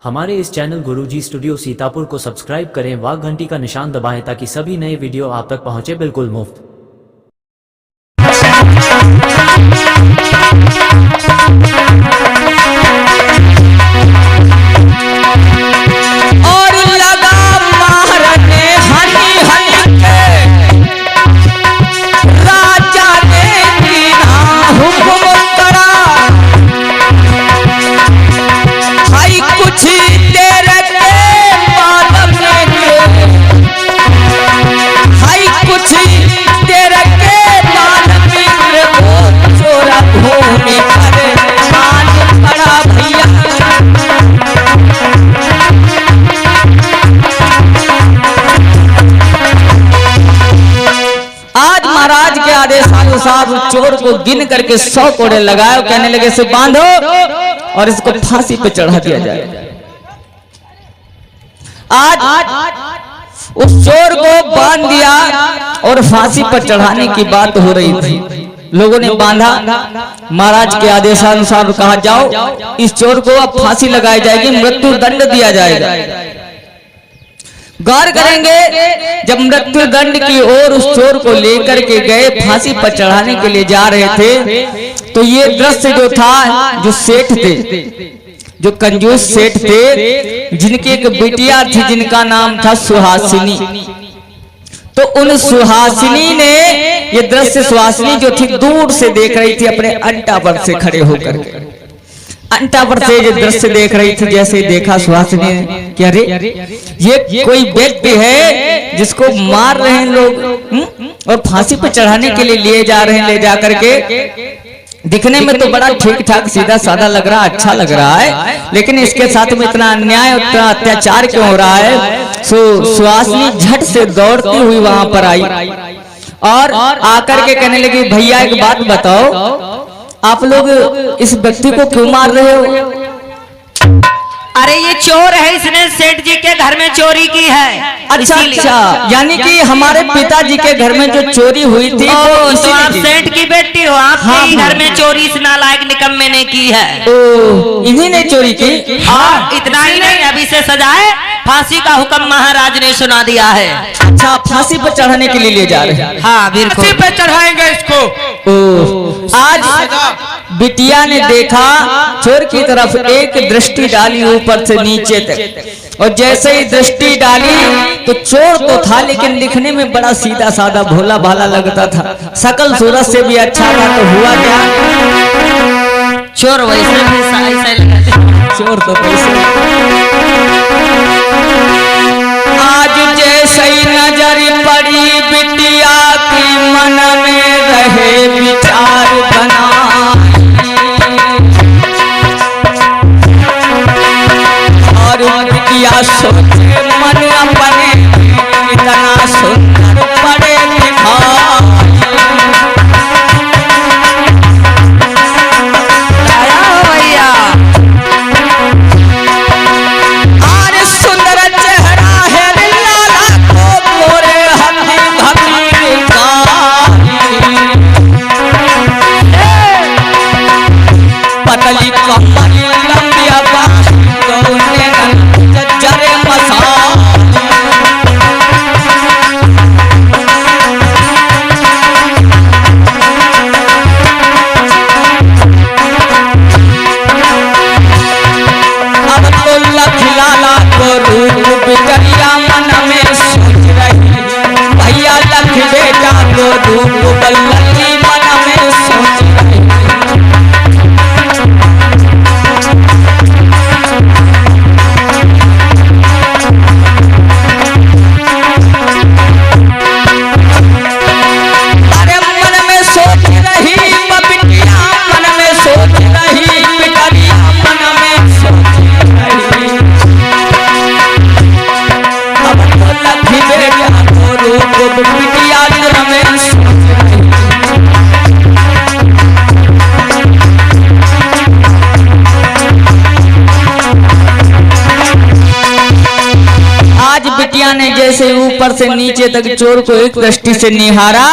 हमारे इस चैनल गुरुजी स्टूडियो सीतापुर को सब्सक्राइब करें व घंटी का निशान दबाएं ताकि सभी नए वीडियो आप तक पहुंचे बिल्कुल मुफ्त। और लगा मारने हनी हनी के राजा ने दीना हुक्म करा, भाई कुछ देर के बाद में भाई कुछ देर के बाद में वो चोरा भूमि पर मान पड़ा भैया। आज महाराज के आदेशानुसार चोर को गिन करके 100 कोड़े लगाए, कहने लगे इसे बांधो और इसको फांसी पे चढ़ा दिया जाए। आज उस चोर को बांध दिया और फांसी पर चढ़ाने की बात हो रही थी। लोगों ने बांधा, महाराज के आदेशानुसार कहा जाओ इस चोर को अब फांसी लगाई जाएगी, मृत्यु दंड दिया जाएगा। गौर करेंगे, जब मृत्यु दंड की ओर उस चोर को लेकर के गए, फांसी पर चढ़ाने के लिए जा रहे थे, तो ये दृश्य जो था, जो सेठ थे, जो कंजूस सेठ थे, जिनकी एक बिटिया थी जिनका नाम था सुहासिनी, तो उन सुहासिनी ने ये दृश्य, सुहासिनी जो थी दूर से देख रही थी अपने अंटा पर से खड़े होकर के, अंटा पर से ये दृश्य देख रही थी। जैसे देखा सुहासिनी ने कि अरे ये कोई व्यक्ति है जिसको मार रहे हैं लोग और फांसी पर चढ़ाने के लिए लिए जा रहे हैं। ले जा करके दिखने में तो बड़ा ठीक ठाक सीधा साधा लग रहा, अच्छा लग रहा है, लेकिन इसके साथ में इतना अन्याय, इतना अत्याचार क्यों हो रहा है। सुहासिनी झट से दौड़ती हुई वहां पर आई और आकर के कहने लगी, भैया एक बात बताओ, आप लोग इस व्यक्ति को क्यों मार रहे हो? अरे ये चोर है, इसने सेठ जी के घर में चोरी की है। अच्छा अच्छा, यानी कि हमारे पिताजी के घर में जो चोरी हुई थी तो आप सेठ की बेटी हो, आपके घर में चोरी इस नालायक निकम्मे ने की है। इन्हीं ने चोरी की? हाँ, इतना ही नहीं, अभी से सजाए फांसी का हुक्म महाराज ने सुना दिया है। अच्छा, फांसी पर चढ़ाने के लिए ले जा रहे हैं? हाँ बिल्कुल, फांसी पे चढ़ाएंगे इसको। आज बिटिया ने देखा, चोर की तरफ एक दृष्टि डाली ऊपर से नीचे तक, और जैसे ही दृष्टि डाली तो चोर तो था, लेकिन दिखने में बड़ा सीधा साधा भोला भाला लगता था, सकल सूरत से भी अच्छा था। तो हुआ क्या, चोर वैसे भी ऐसा लगा, चोर तो पैसे। आज जैसे ही नजर पड़ी बिटिया की, मन में रहे विचार बना, और बिटिया सोचे मन अपने इतना सुंदर पड़े भैया। और सुंदर चेहरा है लाला को मोरे हल्दी भक्ति का, पतली कमर लंबी बाह, जरे मसा, अब तो लखलाला को रूप बिचरिया मन में सोच रही, भैया लख बेटा को रूप बल्लकी मन में सोच रही। अरे मन में सोच रही बिटिया, मन में सोच रही बिटरिया, मन में सोच रही, अब तो लखी बेटा को रूप बिटिया मन में सोच रही। आज बिटिया ने जैसे ऊपर से नीचे तक चोर को एक दृष्टि से निहारा,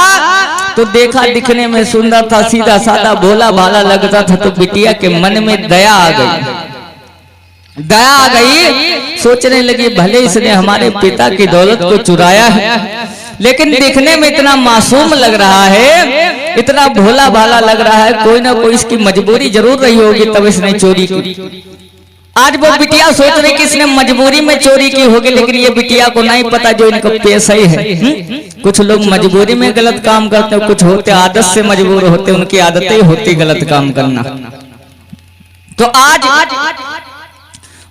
तो देखा दिखने में सुंदर था, सीधा साधा भोला भाला लगता था, तो बिटिया के मन में दया आ गई। दया आ गई, सोचने लगी भले इसने हमारे पिता की दौलत को चुराया है, लेकिन देखने में इतना मासूम लग रहा है, इतना भोला भाला लग रहा है, कोई ना कोई इसकी मजबूरी जरूर रही होगी तब इसने चोरी की। आज वो बिटिया सोच रही कि इसने मजबूरी में चोरी की होगी, लेकिन ये बिटिया को नहीं पता जो इनका पेशा ही है। कुछ लोग मजबूरी में गलत काम करते हैं, कुछ होते आदत से मजबूर होते, उनकी आदतें ही होती गलत काम करना। तो आज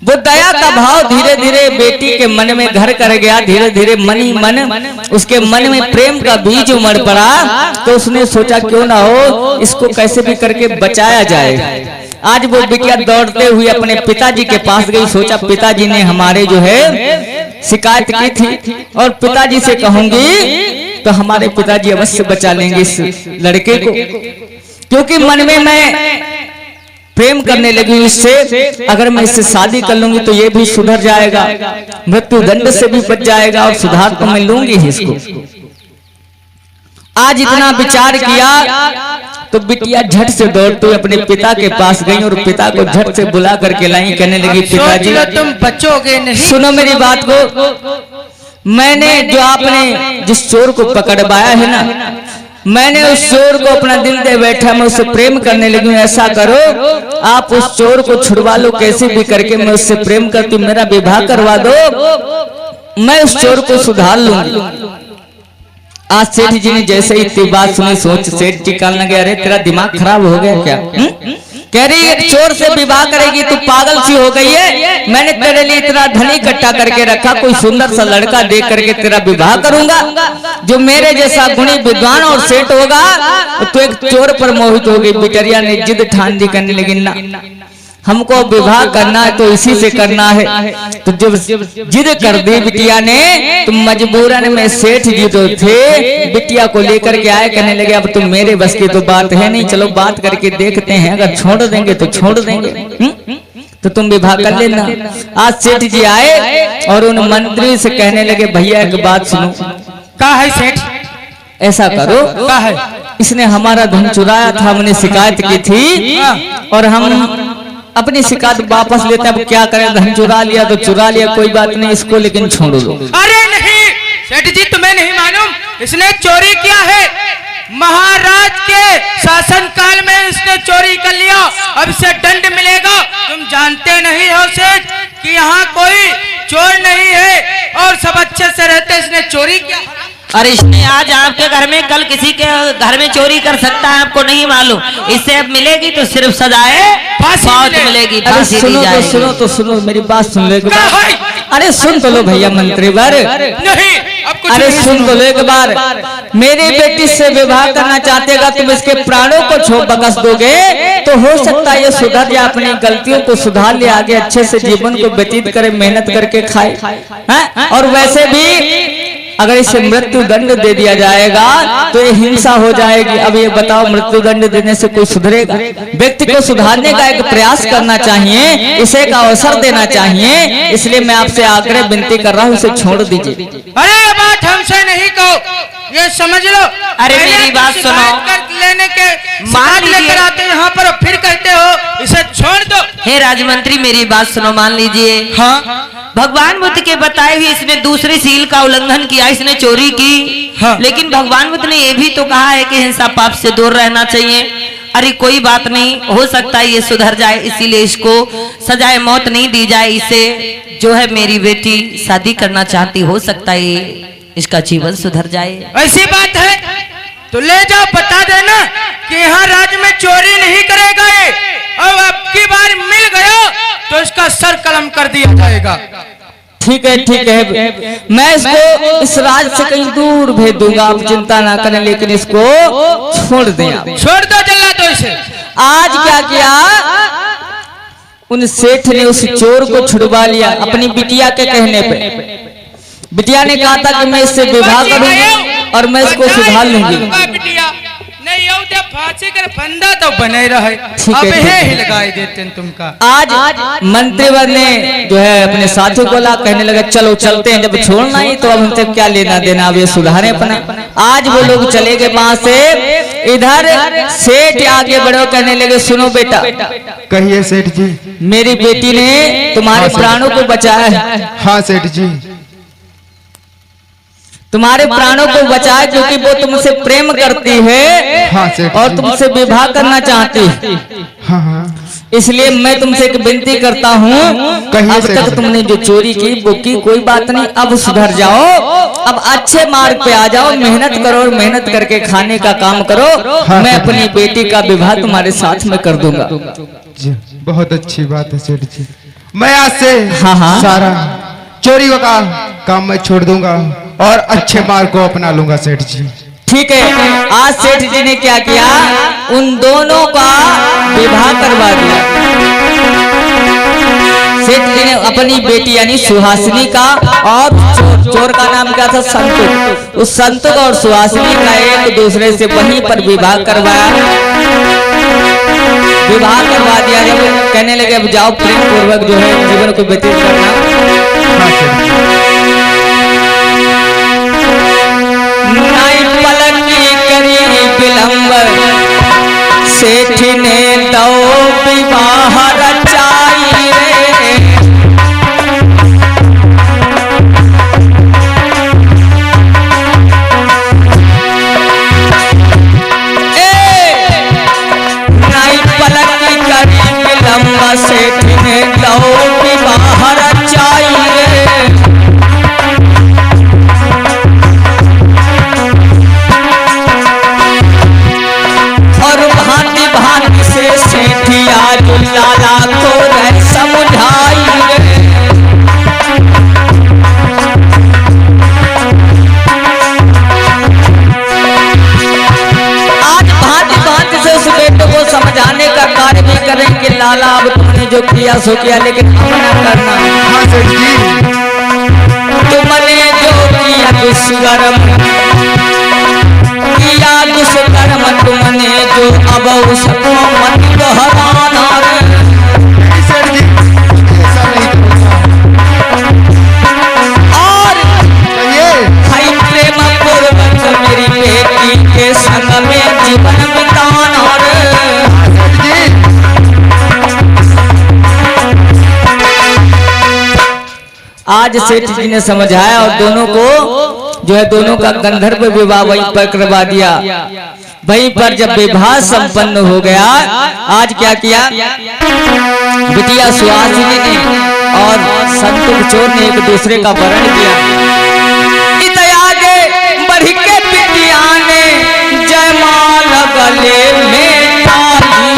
वो दया का भाव धीरे धीरे बेटी के मन में घर कर गया, धीरे धीरे मन ही मन उसके मन में प्रेम का बीज उमड़ पड़ा। तो उसने सोचा क्यों ना हो इसको कैसे भी करके बचाया जाए। आज वो बिटिया दौड़ते हुए अपने पिताजी के पास गई, सोचा पिताजी ने हमारे जो है शिकायत की थी और पिताजी से कहूंगी तो हमारे पिताजी अवश्य बचा लेंगे इस लड़के को, क्योंकि मन में मैं प्रेम करने लगी इससे, अगर मैं इससे शादी कर लूंगी तो ये भी सुधर जाएगा, मृत्यु दंड से भी बच जाएगा और सुधार तो मैं लूंगी ही इसको। आज इतना विचार किया तो बिटिया झट से दौड़ते हुए अपने पिता के पास गई और पिता को झट से बुला करके लाई, कहने लगी पिताजी तुम बचोगे नहीं। सुनो मेरी बात को, मैंने जो आपने जिस चोर को पकड़वाया है ना, मैंने उस चोर को अपना दिल दे बैठा, मैं उससे प्रेम करने लगी हूँ। ऐसा करो आप उस चोर को छुड़वा लो, कैसे भी करके मैं उससे प्रेम करती हूँ, मेरा विवाह करवा दो, मैं उस चोर को सुधार लूंगी। आज सेठ जी ने जैसे ही इतनी बात सुनी, सोच सेठ जी कहने लगे अरे तेरा दिमाग खराब हो गया क्या? कह रही एक चोर से विवाह करेगी तू पागल सी हो गई है, मैंने तेरे लिए इतना धन इकट्ठा करके रखा, कोई सुंदर सा लड़का देख करके तेरा विवाह करूंगा जो मेरे जैसा गुणी विद्वान और सेठ होगा, तो एक चोर पर मोहित हो गई। बिटरिया ने जिद ठान दी, करने लगी ना हमको विवाह करना है तो इसी से करना है। तो जब जिद कर दी बिटिया ने तो मजबूरन में सेठ जी जो थे बिटिया को लेकर के आए, कहने लगे अब तुम मेरे बस की तो बात है नहीं, चलो बात करके देखते हैं, अगर छोड़ देंगे तो छोड़ देंगे, तो तुम विवाह कर लेना। आज सेठ जी आए और उन मंत्री से कहने लगे भैया एक बात सुनो। क्या है सेठ? ऐसा करो, क्या है? इसने हमारा धन चुराया था, हमने शिकायत की थी और हम अपनी शिकायत वापस लेते हैं, अब क्या करें, धन चुरा लिया तो चुरा लिया, कोई बात नहीं, इसको लेकिन छोड़ दो। अरे नहीं सेठ जी, तुम्हें नहीं मालूम इसने चोरी किया है, महाराज के शासन काल में इसने चोरी कर लिया, अब इसे दंड मिलेगा। तुम जानते नहीं हो सेठ कि यहाँ कोई चोर नहीं है और सब अच्छे से रहते, इसने चोरी किया। और इसने आज आपके घर में कल किसी के घर में चोरी कर सकता है, आपको नहीं मालूम। इससे अब मिलेगी तो सिर्फ सजाए मौत मिलेगी, अरे फांसी दी सुनो तो जाएगी। सुनो तो सुनो मेरी बात सुन लो एक बार। अरे सुन तो लो भैया मंत्री वर, नहीं अब कुछ अरे नहीं सुन तो लो एक बार, मेरी बेटी से विवाह करना चाहतेगा, तुम इसके प्राणों को छो बकस दोगे तो हो सकता है ये सुधर जाए, अपनी गलतियों को सुधार ले, आगे अच्छे से जीवन को व्यतीत करे, मेहनत करके खाए। और वैसे भी अगर इसे मृत्यु दंड दे दिया जाएगा तो ये हिंसा हो जाएगी। अब ये बताओ मृत्यु दंड देने से कोई सुधरेगा? व्यक्ति को सुधारने का एक प्रयास करना चाहिए, इसे एक अवसर देना चाहिए, इसलिए मैं आपसे आग्रह विनती कर रहा हूँ, इसे छोड़ दीजिए। अरे ये बात हमसे नहीं कहो, ये समझ लो। अरे मेरी बात सुनो, लेने के मान लीजिए लेकर आते हैं यहाँ पर, फिर कहते हो इसे छोड़ दो। हे राजमंत्री मेरी बात सुनो, मान लीजिए हाँ भगवान बुद्ध के बताए हुए इसने दूसरे सील का उल्लंघन किया, इसने चोरी की। हाँ। लेकिन भगवान बुद्ध ने ये भी तो कहा है कि हिंसा पाप से दूर रहना चाहिए। अरे कोई बात नहीं, हो सकता है ये सुधर जाए, इसीलिए इसको सजाए मौत नहीं दी जाए। इसे जो है मेरी बेटी शादी करना चाहती, हो सकता है इसका जीवन सुधर जाए। ऐसी बात है तो ले जाओ, बता देना कि यहाँ राज्य में चोरी नहीं करेगा ये, और अब की बार मिल गया तो इसका सर कलम कर दिया जाएगा। ठीक है, मैं इसको इस राज से कहीं दूर भेज दूंगा, आप चिंता ना करें, लेकिन इसको छोड़ दें आप। छोड़ दो जल्ला तो इसे। आज क्या किया, उन सेठ ने उस चोर को छुड़वा लिया अपनी बिटिया के कहने पे। बिटिया ने कहा था कि मैं इससे विवाह करूंगी और मैं इसको सुधार लूंगी। नहीं फांसी कर फंदा तो बने रहे, अब ही लगाई देते हैं तुमका। आज मंत्रीवर ने जो है अपने साथियों को ला, कहने लगा चलो चलते हैं, जब छोड़ना ही तो अब हमसे क्या लेना देना, अब ये सुधारे अपना। आज वो लोग चले गए वहां से। इधर सेठ आगे बढ़ो, कहने लगे सुनो बेटा, कहिए सेठ जी। मेरी बेटी ने तुम्हारे प्राणों को बचाया है। हाँ सेठ जी। तुम्हारे प्राणों को बचाया क्योंकि वो तुमसे प्रेम करती है। हाँ सेठ और जी। तुमसे विवाह करना चाहती है। हाँ हाँ। इसलिए मैं तुमसे एक विनती करता हूँ, कहिए अब सेठ तक जी। तुमने जो चोरी की वो की, कोई बात नहीं, अब सुधर जाओ, अब अच्छे मार्ग पे आ जाओ, मेहनत करो और मेहनत करके खाने का काम करो। हाँ, मैं सेठ जी। अपनी बेटी का विवाह तुम्हारे साथ में कर दूंगा। जी बहुत अच्छी बात है सेठ जी। मैं आज से हाँ, हाँ। सारा चोरी का काम मैं छोड़ दूंगा और अच्छे मार्ग को अपना लूंगा सेठ जी। ठीक है। आज सेठ जी ने क्या किया, उन दोनों का विवाह करवा दिया। सेठ जी ने अपनी बेटी यानी सुहासिनी का और चोर का नाम क्या था, संतुक, उस संतुक और सुहासिनी का एक दूसरे से वहीं पर विवाह करवाया। विवाह करवा दिया जब कहने लगे अब जाओ प्रेम पूर्वक जो है जीवन को व्यतीत करना। हाँ सेठ जी। नाई पलक की करी विलंब, सेठ ने दो विवाह रचाई रे। नाई पलक की करी विलंब, सेठ ने दो विवाह रचाई रे। और भांति भांति से सेठिया लाला को रह समझाई रे। आज भांति भांति से उस बेटे को समझाने का कार्य भी करेंगे। लाला अब तुमने जो किया सो किया, लेकिन मना करना। हाँ सेठ जी। तुमने जो किया दुष्कर्म, किया दुष्कर्म तुमने जो, अब उसको मत दोहराना रे। नहीं सेठ जी, ऐसा नहीं करूंगा। और कहिए। भाई प्रेम पूर्वक मेरी बेटी के संग में जीवन बिताना रे। सेठ जी। आज सेठ जी ने समझाया और दोनों को जो है दोनों का गंधर्व विवाह वहीं पर करवा दिया। वहीं पर जब विवाह संपन्न हो गया, आज क्या किया, बिटिया सुहासिनी ने और संतुक चोर ने एक दूसरे का वरण किया। इत आगे बढ़ के बिटिया ने जयमाल गले में डाली।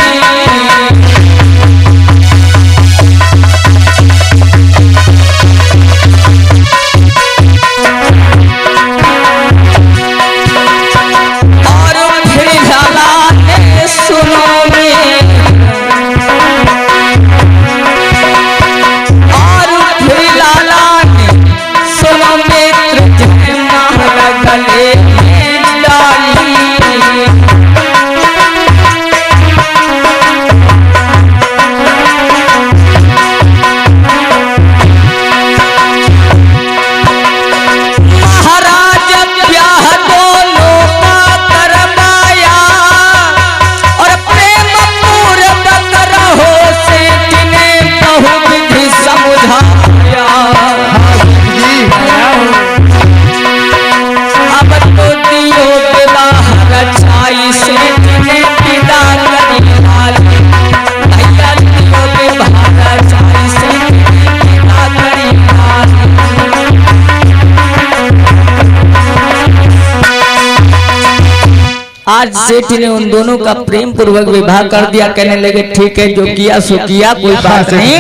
आज सेठ ने उन दोनों का प्रेम पूर्वक विवाह कर दिया। कहने लगे ठीक है, जो किया सो किया, कोई बात नहीं।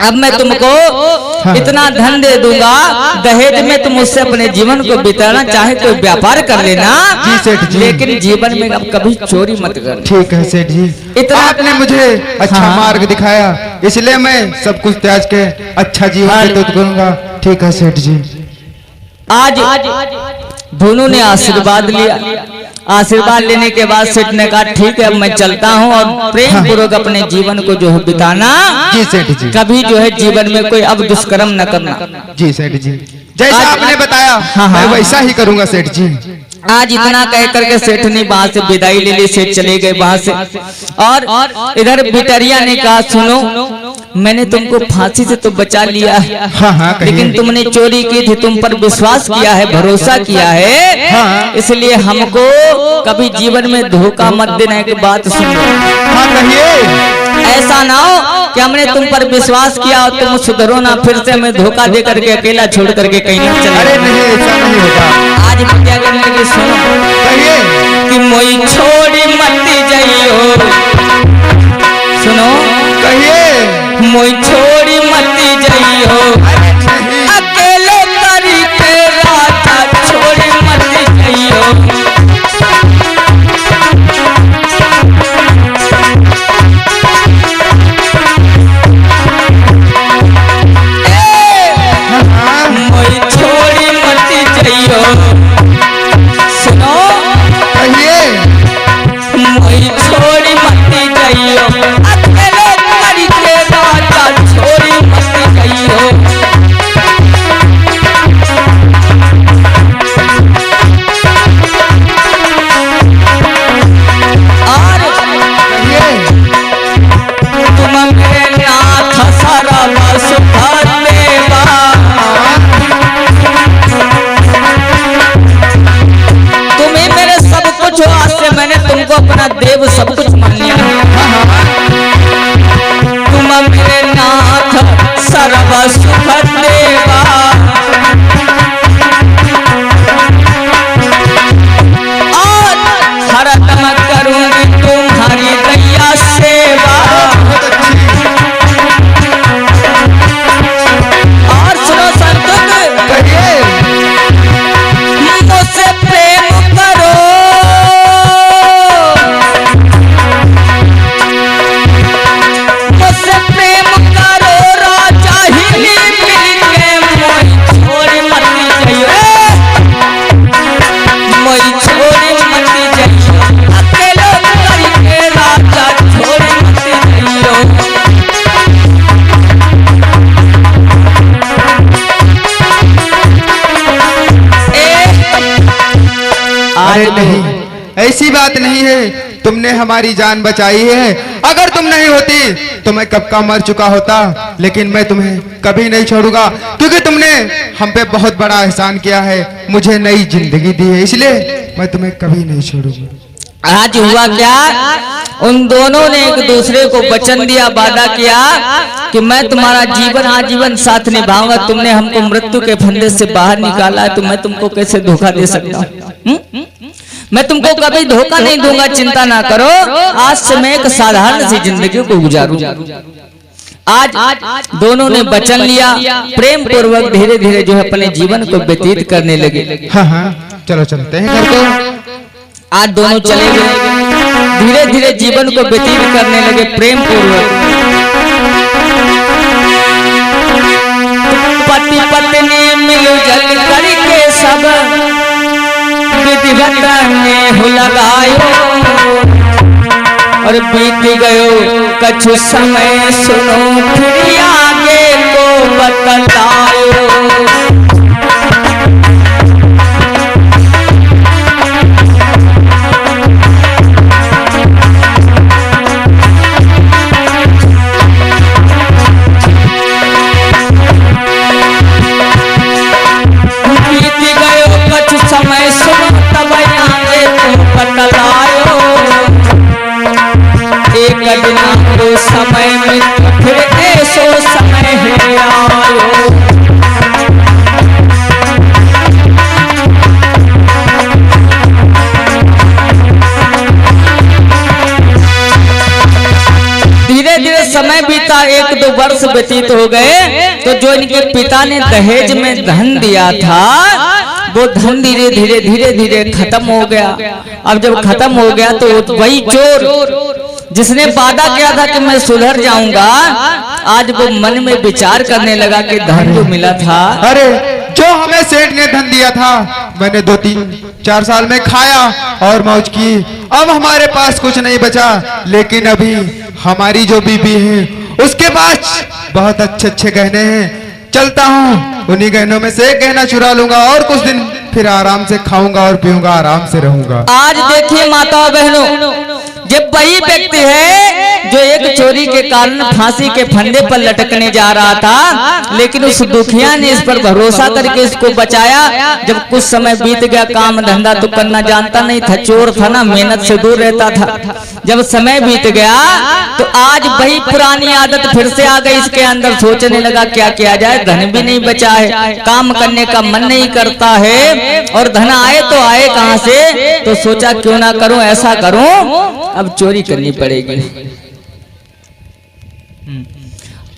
अब मैं तुमको इतना धन दे दूंगा, दहेज में तुम उससे अपने जीवन को बिताना चाहे कोई व्यापार कर लेना। जी सेठ जी। लेकिन जीवन में अब कभी चोरी मत कर। ठीक है सेठ जी। इतना आपने मुझे अच्छा हाँ। मार्ग दिखाया, इसलिए मैं सब कुछ त्याग के अच्छा जीवन व्यतीत करूंगा। ठीक है सेठ जी। आज दोनों ने आशीर्वाद लिया। आशीर्वाद लेने के बाद सेठ ने कहा ठीक है, अब मैं चलता हूँ और प्रेम पूर्वक अपने जीवन को जो है बिताना। जी सेठ जी। कभी जो है जीवन में कोई अब दुष्कर्म न करना। जी सेठ जी, जैसा आज- आपने बताया हाँ, मैं हाँ। वैसा ही करूंगा सेठ जी। आज इतना कह करके सेठ ने वहां से विदाई ले ली, सेठ चले गए वहां से। और इधर बिटरिया ने कहा सुनो, मैंने तुमको फांसी से तो बचा लिया है, हाँ, लेकिन तुमने चोरी की थी, तुम पर विश्वास किया है, भरोसा किया है, हाँ। इसलिए हमको कभी जीवन में धोखा मत देना। की बात सुनो, हाँ कहिए। ऐसा ना हो कि हमने तुम पर विश्वास किया और तुम सुधरो ना, फिर से हमें धोखा दे करके अकेला छोड़ करके कहीं ना चले। अरे नहीं, ऐसा नहीं होगा। आज क्या करने लगे सुनो, कहिए कि मोई छोड़ी मत जाइयो, सुनो कहिए। मोई छोड़ी मत जाइयो, अकेले करी के राजा छोड़ी मत जाइयो। मोई छोड़ी मत जाइयो, सुनो कहिए। मोई छोड़ी मत जाइयो, अकेले करी के राजा छोड़ी मत जाइयो। और तुम मेरे नाथ सारा सुख देवा, तुम्हें मेरे सब कुछ हो, आज से मैंने तुमको अपना देव सब कुछ मान लिया। तुम मेरे नाथ सर्व सुख देवा, और हरदम करूंगी तुम्हारी दैया सेवा। और सुनो संतुक, कहिए। मुझसे प्रेम करो, मुझसे प्रेम करो, राजा हिली मिल के मोई छोड़ी मत जाइयो, मोई छोड़ी मत जाइयो, अकेले करके राजा छोड़ी मत जाइयो। अरे नहीं, ऐसी बात नहीं है। तुमने हमारी जान बचाई है। अगर तुम नहीं होती तो मैं कब का मर चुका होता, लेकिन मैं तुम्हें कभी नहीं छोड़ूंगा, क्योंकि तुमने हम पे बहुत बड़ा एहसान किया है, मुझे नई जिंदगी दी है, इसलिए मैं तुम्हें कभी नहीं छोड़ूंगा। आज हुआ क्या, उन दोनों ने एक दूसरे को वचन दिया, वादा किया कि मैं तुम्हारा जीवन आजीवन साथ निभाऊंगा। तुमने हमको मृत्यु के फंदे से बाहर निकाला है, तो मैं तुमको कैसे धोखा दे सकता हूँ? मैं तुमको कभी धोखा नहीं दूंगा, चिंता ना करो। आज से मैं एक साधारण सी जिंदगी को गुजारूं। आज दोनों ने वचन लिया, प्रेम पूर्वक धीरे धीरे जो है अपने जीवन को व्यतीत करने लगे। हाँ हाँ, चलो चलते हैं घर को। आज दोनों चले गए, धीरे धीरे जीवन को व्यतीत करने लगे प्रेम पूर्वक। पति पत्नी मिलजुल करके सब विधिवत नेह लगायो, और बीत गयो कछु समय, सुनो फिर आगे को बतलायो। समय सुनो तब आगे तुम बतलायो, एक दिन तो समय में फिर ऐसो समय है आयो। धीरे धीरे समय बीता, 1-2 वर्ष व्यतीत हो गए, तो जो इनके पिता ने दहेज में धन दिया था, वो धन धीरे धीरे धीरे धीरे खत्म हो गया। अब जब खत्म हो गया तो वही चोर जिसने वादा किया था कि मैं सुधर जाऊंगा, आज वो मन में विचार करने लगा कि धन जो मिला था, अरे जो हमें सेठ ने धन दिया था, मैंने 2-3-4 साल में खाया और मौज की। अब हमारे पास कुछ नहीं बचा, लेकिन अभी हमारी जो बीबी है उसके पास बहुत अच्छे अच्छे गहने हैं। चलता हूँ, उन्हीं गहनों में से एक गहना चुरा लूंगा और कुछ दिन फिर आराम से खाऊंगा और पीऊंगा, आराम से रहूंगा। आज देखिए माताओं बहनों, जब वही व्यक्ति है जो एक चोरी के कारण फांसी के फंदे पर लटकने जा रहा था, लेकिन उस दुखिया ने इस पर भरोसा करके इसको बचाया। जब कुछ समय बीत गया, काम धंधा तो करना जानता नहीं था, चोर था ना, मेहनत से दूर रहता था। जब समय बीत गया तो आज वही पुरानी आदत फिर से आ गई इसके अंदर। सोचने लगा क्या किया जाए, धन भी नहीं बचा है, काम करने का मन नहीं करता है, और धन आए तो आए कहां से। तो सोचा क्यों ना करूं, ऐसा करूं, अब चोरी करनी पड़ेगी।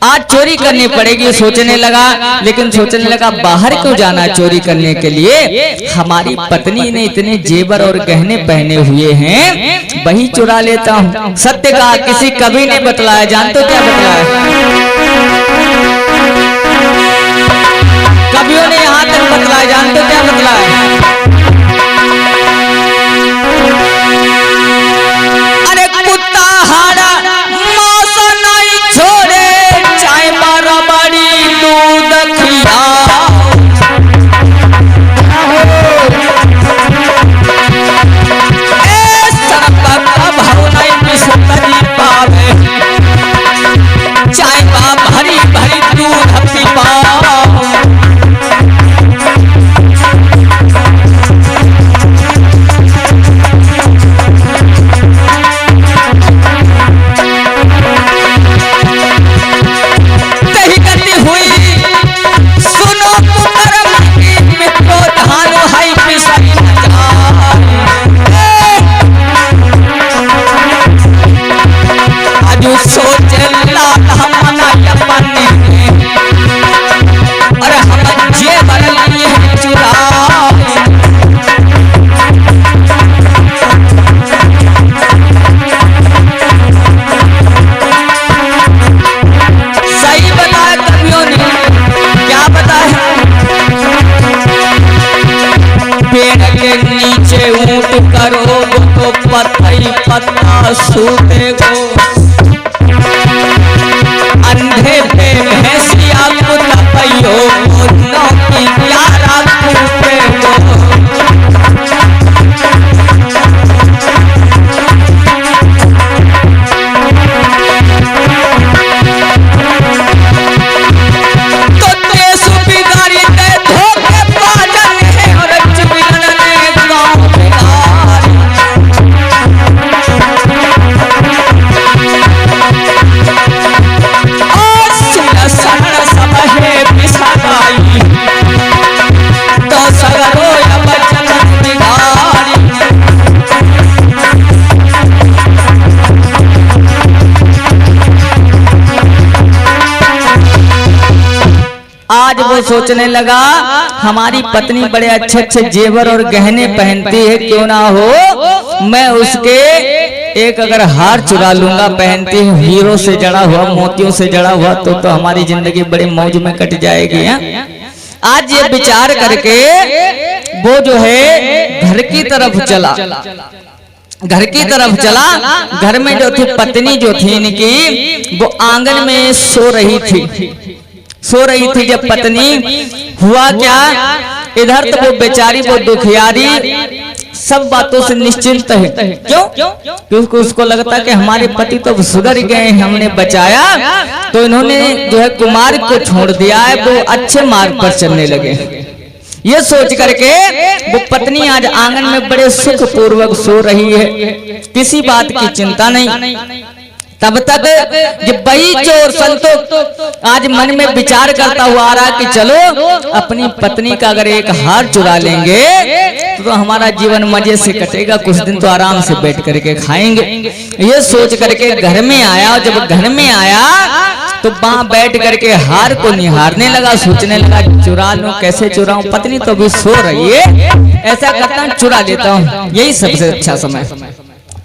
आज चोरी करनी पड़ेगी सोचने लगा, लेकिन सोचने लगा बाहर क्यों जाना चोरी करने के लिए, हमारी पत्नी ने इतने जेवर और गहने पहने हुए हैं, वही चुरा लेता हूँ। सत्य कहा, किसी कभी नहीं बतलाया। जानते हो क्या बतलाया? कवियों ने यहाँ तक बतलाया। जानते हो क्या बतलाया? अरे कुत्ता हारा मौसा नहीं छोड़े, चाय मारा बड़ी दूध खिया। ए सरपा का भाव नहीं बिसरी पावे, चाय बा भरी भरी दूध पीवा। पत्ता सूतेगो, अंधे पे भैंसिया कुत्ता पइयो, नौकी प्यारा कूटेगो। तो देश बिगाड़ी दे धोखे बाजन है, और चुगलन ने गाँव बिगाड़ी। आज वो सोचने लगा हमारी पत्नी बड़े अच्छे अच्छे जेवर और गहने पहनती है, क्यों ना हो मैं उसके एक अगर हार चुरा लूंगा, पहनती है हीरो से जड़ा हुआ, मोतियों से जड़ा हुआ, तो हमारी जिंदगी बड़े मौज में कट जाएगी। आज ये विचार करके वो जो है घर की तरफ चला। घर की तरफ चला, घर में जो थी पत्नी जो थी इनकी, वो आंगन में सो रही थी। जब पत्नी हुआ क्या, इधर तो वो बेचारी, वो दुखियारी सब बातों से निश्चिंत है। क्यों? क्योंकि उसको लगता कि हमारे पति तो सुधर गए, हमने बचाया, तो इन्होंने जो है कुमार को छोड़ दिया है, वो अच्छे मार्ग पर चलने लगे। ये सोच करके वो पत्नी आज आंगन में बड़े सुख पूर्वक सो रही है, किसी बात की चिंता नहीं। तब तक जब वही चोर संतोष आज मन में विचार करता हुआ आ रहा कि चलो अपनी पत्नी का अगर एक हार चुरा लेंगे तो हमारा जीवन मजे से कटेगा, कुछ दिन तो आराम से बैठ करके खाएंगे। ये सोच करके घर में आया, और जब घर में आया तो वहां बैठ करके हार को निहारने लगा, सोचने लगा चुरा लूं, कैसे चुराऊं, पत्नी तो अभी सो रही है, ऐसा करता हूं चुरा लेता हूं, यही सबसे अच्छा समय।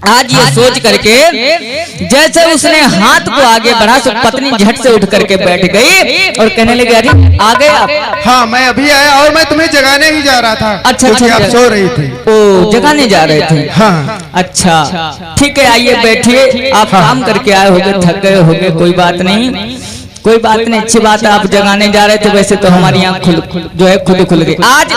आज ये सोच करके जैसे उसने हाथ को आगे बढ़ा तो पत्नी झट से उठ करके बैठ गई और कहने लगी अरे आ गए आप? हाँ मैं अभी आया और मैं तुम्हें जगाने ही जा रहा था। अच्छा क्योंकि आप सो रही थी। ओ जगाने जा रहे थे? हाँ। अच्छा ठीक है, आइए बैठिए, आप काम करके आए होगे, थक गए होगे, कोई बात नहीं। कोई बात नहीं, अच्छी बात है, आप जगाने जा रहे थे, वैसे तो हमारी आंख खुद खुल गई। आज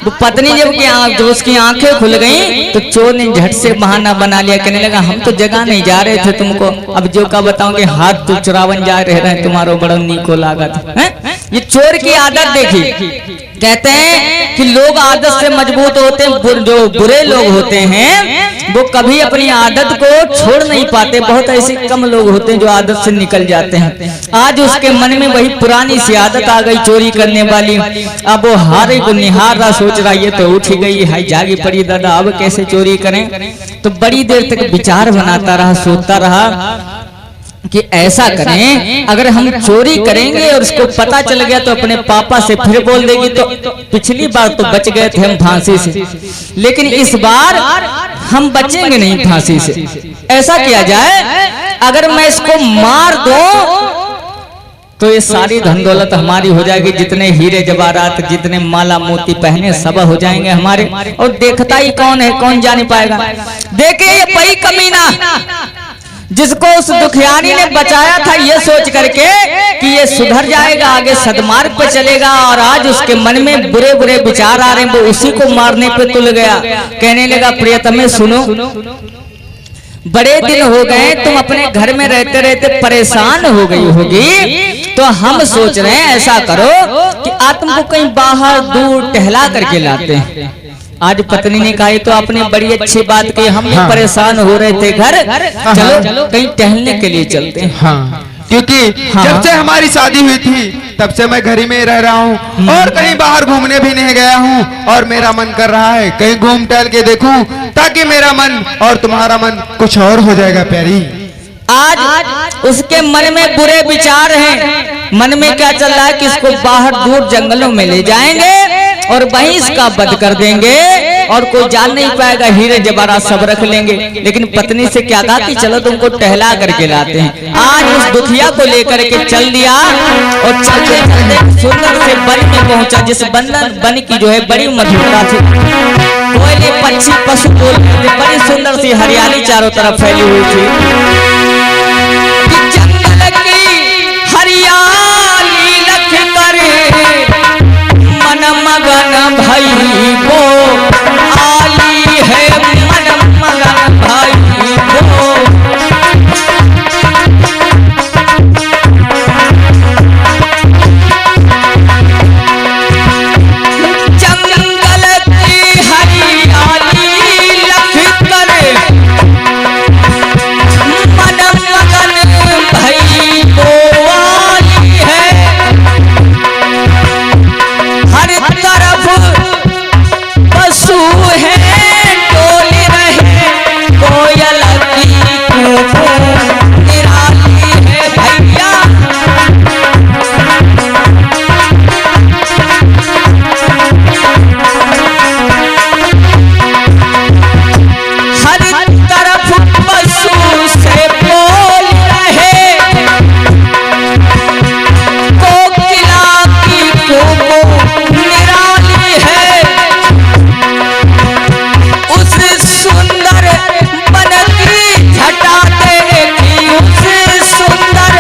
वो पत्नी जब उसकी आंखें खुल गई तो चोर ने झट से बहाना बना लिया, कहने लगा हम तो जगा नहीं जा रहे थे तुमको, अब जो का बताऊंगे हाथ तो चुरावन जा रहे हैं तुम्हारो बड़ा नीको लागत है। ये चोर की आदत देखी, कहते हैं कि लोग आदत से मजबूत होते हैं, जो बुरे लोग होते हैं वो कभी अपनी आदत को छोड़ नहीं पाते। बहुत ऐसे कम लोग होते हैं जो आदत से निकल जाते हैं। आज उसके मन में वही पुरानी सी आदत आ गई चोरी करने वाली। अब वो हारे को निहार रहा, सोच रहा ये तो उठ गई है, जागी पड़ी दादा, अब कैसे चोरी करें। तो बड़ी देर तक विचार बनाता रहा, सोचता रहा कि ऐसा करें, अगर हम चोरी करेंगे और उसको पता चल गया तो अपने पापा से फिर बोल देगी, तो पिछली बार तो बच गए थे हम फांसी से, लेकिन इस बार हम बचेंगे नहीं फांसी से। ऐसा किया जाए, अगर मैं इसको मार दूं तो ये सारी धन दौलत हमारी हो जाएगी, जितने हीरे जवाहरात, जितने माला मोती पहने सब हो जाएंगे हमारे, और देखता ही कौन है, कौन जान पाएगा। देखिए ये वही कमीना जिसको उस दुखियारी ने बचाया था, ये सोच करके कि ये सुधर जाएगा, आगे सदमार्ग पे चलेगा, और आज उसके मन में बुरे बुरे विचार आ रहे हैं, वो उसी को मारने पे तुल गया। कहने लगा प्रियतमे सुनो, बड़े दिन हो गए तुम अपने घर में रहते रहते परेशान हो गई होगी, तो हम सोच रहे हैं ऐसा करो कि आज तुमको कहीं बाहर दूर टहला करके लाते हैं। आज पत्नी ने कहा तो आपने बड़ी अच्छी बात की, हम भी परेशान हो रहे थे घर, चलो कहीं टहलने के लिए चलते हैं। हाँ, क्योंकि जब से हमारी शादी हुई थी तब से मैं घर ही में रह रहा हूँ और कहीं बाहर घूमने भी नहीं गया हूँ, और मेरा मन कर रहा है कहीं घूम टहल के देखूं, ताकि मेरा मन और तुम्हारा मन कुछ और हो जाएगा प्यारी। आज उसके मन में बुरे विचार हैं, मन में क्या चल रहा है कि इसको बाहर दूर जंगलों में ले जाएंगे और वहीं इसका वध कर देंगे और कोई जान नहीं पाएगा, हीरे जवाहरात सब रख लेंगे। लेकिन पत्नी से क्या कहा कि चलो तुमको टहला करके लाते हैं। आज उस दुखिया को लेकर के चल दिया और चलते चलते सुंदर से वन में पहुंचा, जिस वन की जो है बड़ी मधुरता थी, कोयले पक्षी पशु बोल रहे थे, बड़ी सुंदर सी हरियाली चारों तरफ फैली हुई थी। जंगल की हरियाली लख करे मन मगन भई को आली है, मन मगन भई को। जंगल की हरियाली लख करे मन मगन भई को आली है, हर तरफ पशु है डोल रहे, कोयल की कूकू निराली है भैया। हर तरफ पशु से बोल रहे, कोकिला की कूकू निराली है, उस सुंदर वन की छटा देखी, उस सुंदर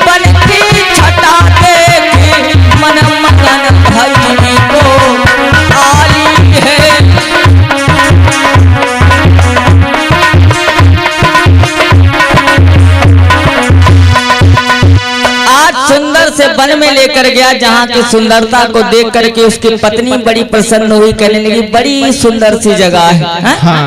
वन की छटा देखी, मन मगन भई को आली है। आज सुंदर से वन में लेकर गया, जहाँ की सुंदरता को देख करके उसकी पत्नी बड़ी प्रसन्न हुई, कहने लगी बड़ी सुंदर सी जगह है। हाँ,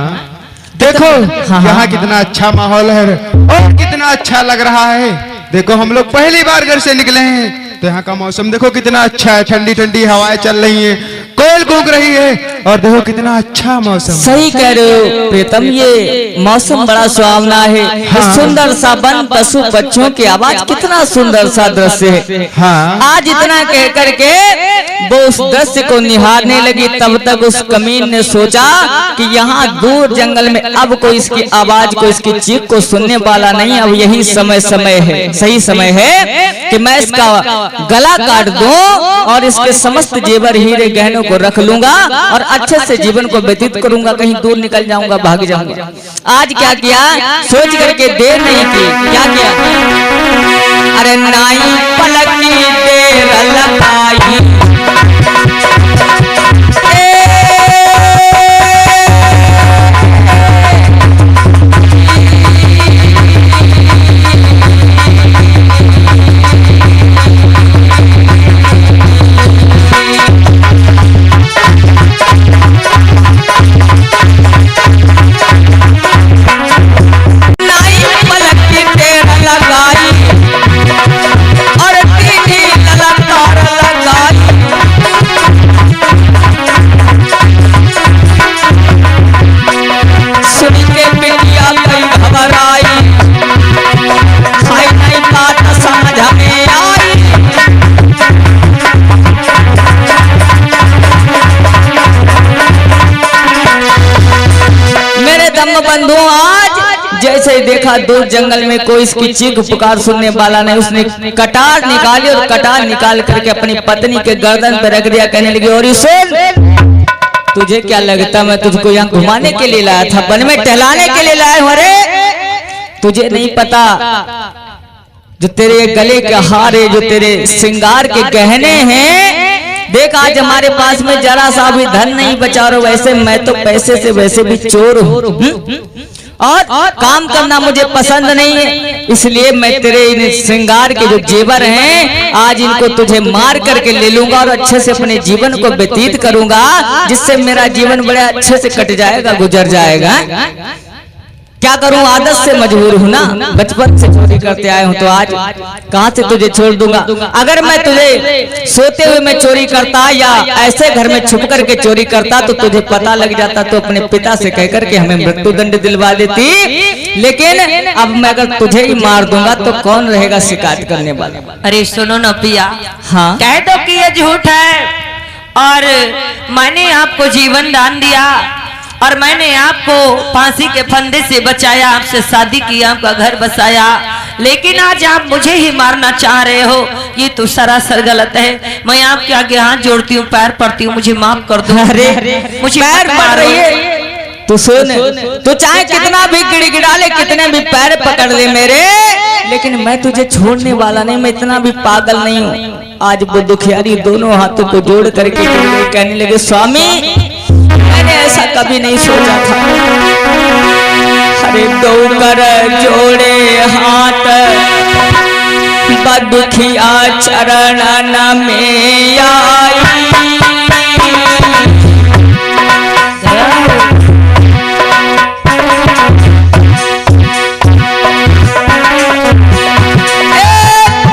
देखो यहाँ कितना अच्छा माहौल है और कितना अच्छा लग रहा है। देखो हम लोग पहली बार घर से निकले हैं तो यहाँ का मौसम देखो कितना अच्छा है, ठंडी ठंडी हवाएं चल रही हैं, कोयल कूक रही है, और देखो कितना अच्छा मौसम। सही कह रहे हो प्रीतम, ये मौसम बड़ा सुहावना है। हाँ। सुंदर सा वन, पशु पक्षियों की आवाज, कितना सुंदर सा दृश्य है। हाँ। आज इतना कह करके वो उस दृश्य को निहारने लगी, तब तक उस कमीन ने सोचा कि यहाँ दूर जंगल में अब कोई इसकी आवाज को, इसकी चीख को सुनने वाला नहीं, अब यही समय है, सही समय है कि मैं इसका गला काट दूं और इसके समस्त जेवर हीरे गहनों को रख लूंगा और अच्छे से जीवन को व्यतीत करूंगा, कहीं दूर निकल जाऊंगा, भाग जाऊंगा। आज क्या किया, सोच करके देर नहीं की, क्या किया, अरे नाई पलक की देर लगाई बंधुओं, आज जैसे ही देखा दूर जंगल में कोई इसकी चीख पुकार सुनने वाला नहीं, उसने कटार निकाली और कटार निकाल करके अपनी पत्नी के गर्दन पर रख दिया। कहने लगी, और सुन, तुझे क्या लगता मैं तुझको यहाँ घुमाने के लिए लाया था, वन में टहलाने के लिए लाया हूँ? अरे तुझे नहीं पता जो तेरे गले के हार है, जो तेरे श्रृंगार के गहने हैं, देख आज हमारे पास में जरा सा भी धन नहीं बचा रहा, वैसे मैं तो पैसे से वैसे भी चोर हूँ और काम करना मुझे पसंद नहीं है, इसलिए मैं तेरे इन श्रृंगार के जो जेवर हैं आज इनको तुझे मार करके ले लूंगा और अच्छे से अपने जीवन को व्यतीत करूंगा, जिससे मेरा जीवन बड़े अच्छे से कट जाएगा, गुजर जाएगा। क्या करूं, आदत से मजबूर हूं ना, बचपन से चोरी करते आए हूं, तो आज कहां से तुझे छोड़ दूंगा। अगर मैं तुझे सोते हुए मैं चोरी करता या ऐसे घर में छुप करके चोरी करता तो तुझे पता लग जाता, तो अपने पिता से कहकर के हमें मृत्युदंड दिलवा देती। लेकिन अब मैं अगर तुझे ही मार दूंगा तो कौन रहेगा शिकायत करने वाला। अरे सुनो न पिया, हाँ कह दो कि ये झूठ है और मैंने आपको जीवन दान दिया और मैंने आपको फांसी के फंदे से बचाया, आपसे शादी की, आपका घर बसाया, लेकिन आज आप मुझे ही मारना चाह रहे हो, ये तो सरासर गलत है। मैं आपके आगे हाथ जोड़ती हूँ, पैर पड़ती हूँ, मुझे माफ कर दो। अरे मुझे पैर पड़ रही है, तू सुन, तू चाहे कितना भी गिड़गिड़ा ले, कितने भी पैर पकड़ ले मेरे, लेकिन मैं तुझे छोड़ने वाला नहीं, मैं इतना भी पागल नहीं हूँ। आज वो दुखियारी दोनों हाथों को जोड़ करके कहने लगे, स्वामी मैंने ऐसा कभी नहीं सोचा था। अरे दो कर जोड़े हाथ बदुखिया चरण में आई,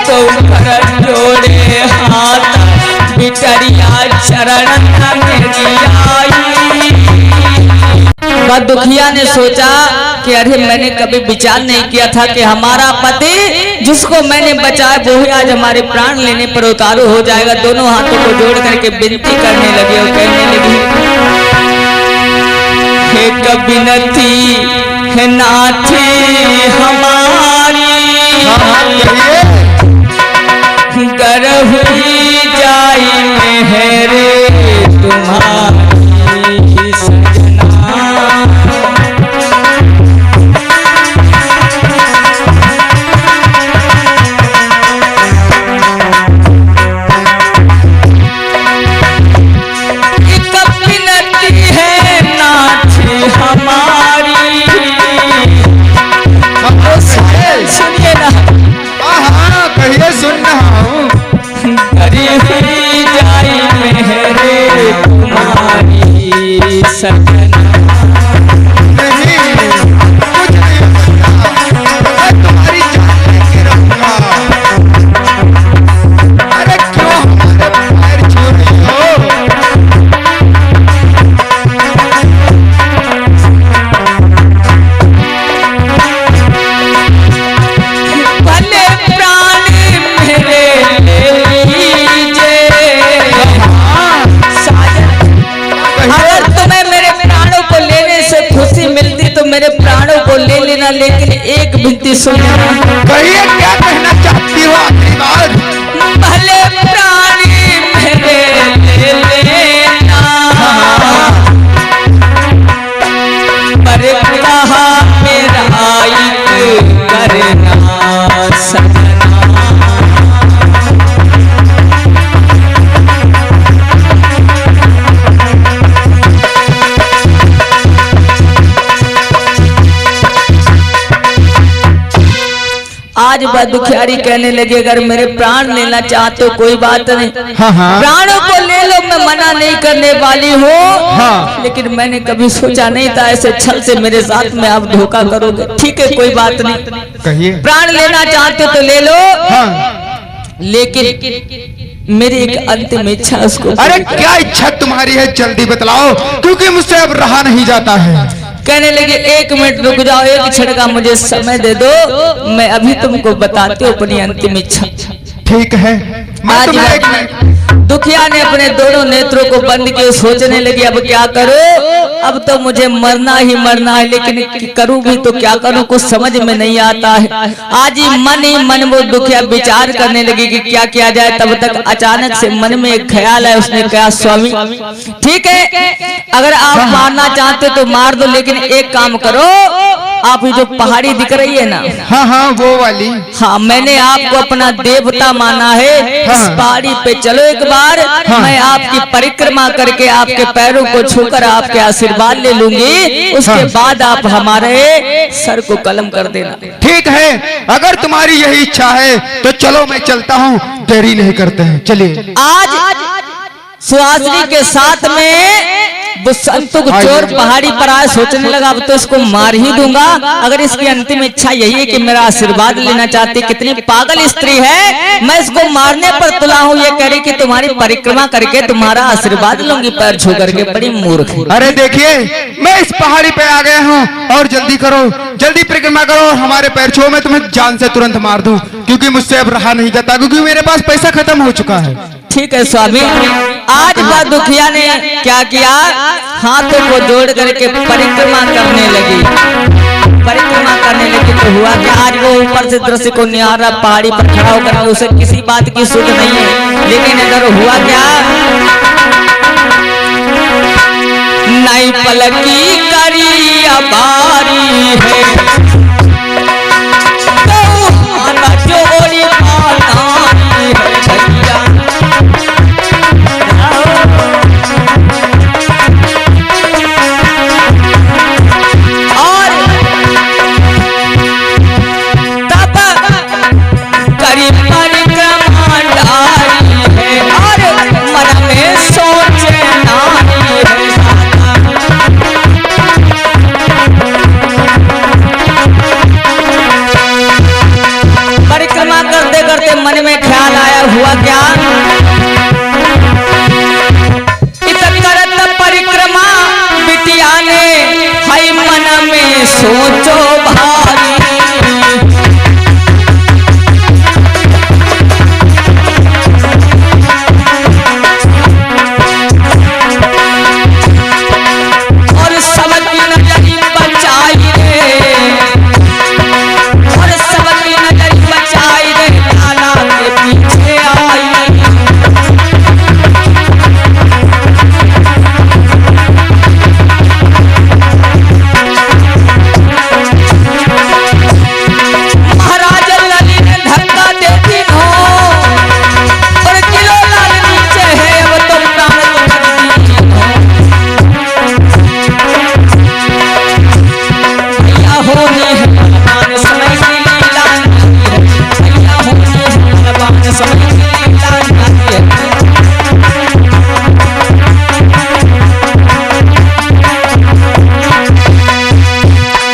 दो कर जोड़े हाथ बिटरिया चरण में आई। दुखिया ने सोचा कि अरे मैंने कभी विचार नहीं किया था कि हमारा पति जिसको मैंने बचाया वो ही आज हमारे प्राण लेने पर उतारू हो जाएगा। दोनों हाथों को जोड़ करके विनती करने लगे और कहने लगी, हे कबिनती है नाथी हमारी, कर हुई जाई मेहरे तुम्हारी लेकिन एक विनती सुनना। कहिए क्या कहना चाहती हो आखिरी बार? भले प्राणी मेरे ले लेना, पर कहा मेरा करना सजना। आज वह दुखियारी कहने लगी अगर मेरे प्राण लेना चाहते हो कोई बात नहीं, हाँ हाँ प्राणों को ले लो, मैं मना नहीं करने वाली हूँ। हाँ। लेकिन मैंने कभी सोचा नहीं था ऐसे छल से मेरे साथ में आप धोखा करोगे। ठीक है कोई बात नहीं, कहिए। प्राण लेना चाहते हो तो ले लो, हाँ। लेकिन मेरी एक अंतिम इच्छा उसको। अरे क्या इच्छा तुम्हारी है, जल्दी बतलाओ, क्योंकि मुझसे अब रहा नहीं जाता है। कहने लगे 1 मिनट रुक जाओ, 1 क्षण का मुझे समय दे दो, मैं अभी तुमको बताती हूँ अपनी अंतिम इच्छा। ठीक है, मैं आज तुम्हें 1 मिनट। दुखिया ने अपने दोनों नेत्रों को बंद किए, सोचने लगी अब क्या करो, अब तो मुझे मरना ही मरना है, लेकिन करूं भी तो क्या करूं, कुछ समझ में नहीं आता है। आज ही मन वो दुखिया विचार करने लगी कि क्या किया जाए। तब तक अचानक से मन में एक ख्याल है, उसने कहा स्वामी ठीक है अगर आप मारना चाहते तो मार दो, लेकिन एक काम करो, आप ये जो पहाड़ी दिख रही है ना, हाँ हाँ वो वाली, हाँ मैंने आपको अपना देवता माना है, इस पहाड़ी पे चलो एक बार, मैं आपकी परिक्रमा करके आपके पैरों को छूकर आपके आशीर्वाद ले लूंगी, उसके बाद आप हमारे सर को कलम कर देना। ठीक है, अगर तुम्हारी यही इच्छा है तो चलो मैं चलता हूँ, देरी नहीं करते हैं, चलिए। आज सुहासिनी के साथ में वो संतुक चोर पहाड़ी पर आए, सोचने लगा अब तो इसको मार ही दूंगा, अगर इसकी अंतिम इच्छा यही है कि मेरा आशीर्वाद लेना चाहती, कितनी पागल स्त्री है, मैं इसको मारने पर तुला हूँ, ये कह रही कि तुम्हारी परिक्रमा करके तुम्हारा आशीर्वाद लूंगी पैर छू करके, बड़ी मूर्ख। अरे देखिए मैं इस पहाड़ी पे आ गया हूँ, और जल्दी करो, जल्दी परिक्रमा करो, हमारे पैर छुओ, मैं तुम्हें जान से तुरंत मार दूं, क्योंकि मुझसे अब रहा नहीं जाता, क्योंकि मेरे पास पैसा खत्म हो चुका है। ठीक है स्वामी। आज वह दुखिया ने क्या किया, हाथों को जोड़ करके परिक्रमा करने लगी, परिक्रमा करने लगी तो हुआ कि आज वो ऊपर से दृश्य को निहारा, पहाड़ी पर खड़ा होकर उसे किसी बात की सुध नहीं है, लेकिन अगर हुआ क्या, नई पलकी करी अबारी है, तो जोड़ी पातारी है भैया, हुआ क्या, करत परिक्रमा बिटिया ने हई मन में सोचो भारी, और सबकी नजर बचाई रे, और सबकी नजर बचाई रे, लाला के पीछे आई, महाराज लली ने धक्का देती हो, और किलो लाल नीचे है, अब तो प्राण भैया होनी है बलवान समय की लीला, भैया होनी है बलवान समय की लीला।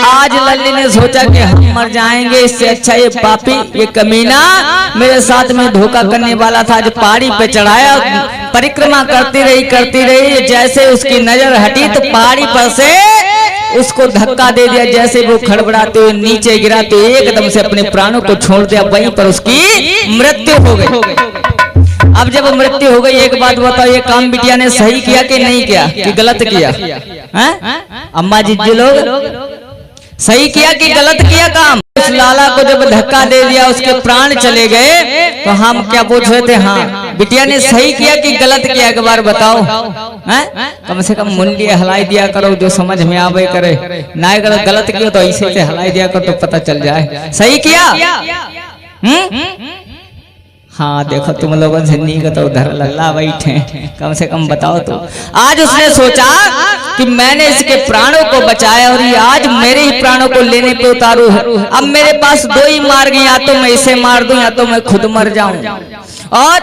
आज लल्ली ने सोचा कि हम मर जाएंगे, इससे अच्छा ये पापी, ये कमीना मेरे साथ में धोखा करने वाला था, आज पहाड़ी पे चढ़ाया, परिक्रमा करती रही, जैसे उसकी नजर हटी तो पहाड़ी पर से उसको धक्का दे दिया, जैसे वो खड़बड़ाते हुए नीचे गिरा तो एकदम से अपने प्राणों को छोड़ दिया, वहीं पर उसकी मृत्यु हो गई। अब जब मृत्यु हो गई, एक बात बताओ, ये काम बिटिया ने सही किया कि नहीं किया, कि गलत किया? अम्मा जी लोग सही किया कि गलत किया काम? उस लाला को जब धक्का दे दिया, उसके प्राण चले गए, तो हम क्या पूछ रहे थे, हाँ बिटिया ने सही किया कि गलत किया, एक बार बताओ। कम से कम मुंडी हलाई दिया करो, जो समझ में आवे करे, ना अगर गलत किया तो ऐसे से हलाई दिया करो तो पता चल जाए सही किया। हाँ देखो तुम लोगों से नहीं तो उधर लल्ला बैठे, कम से कम बताओ तो। आज उसने सोचा कि मैंने इसके प्राणों को बचाया और ये आज मेरे ही प्राणों को लेने पे उतारू है। अब मेरे पास दो ही मार्ग, या तो मैं इसे मार दूं या तो मैं खुद मर जाऊं। और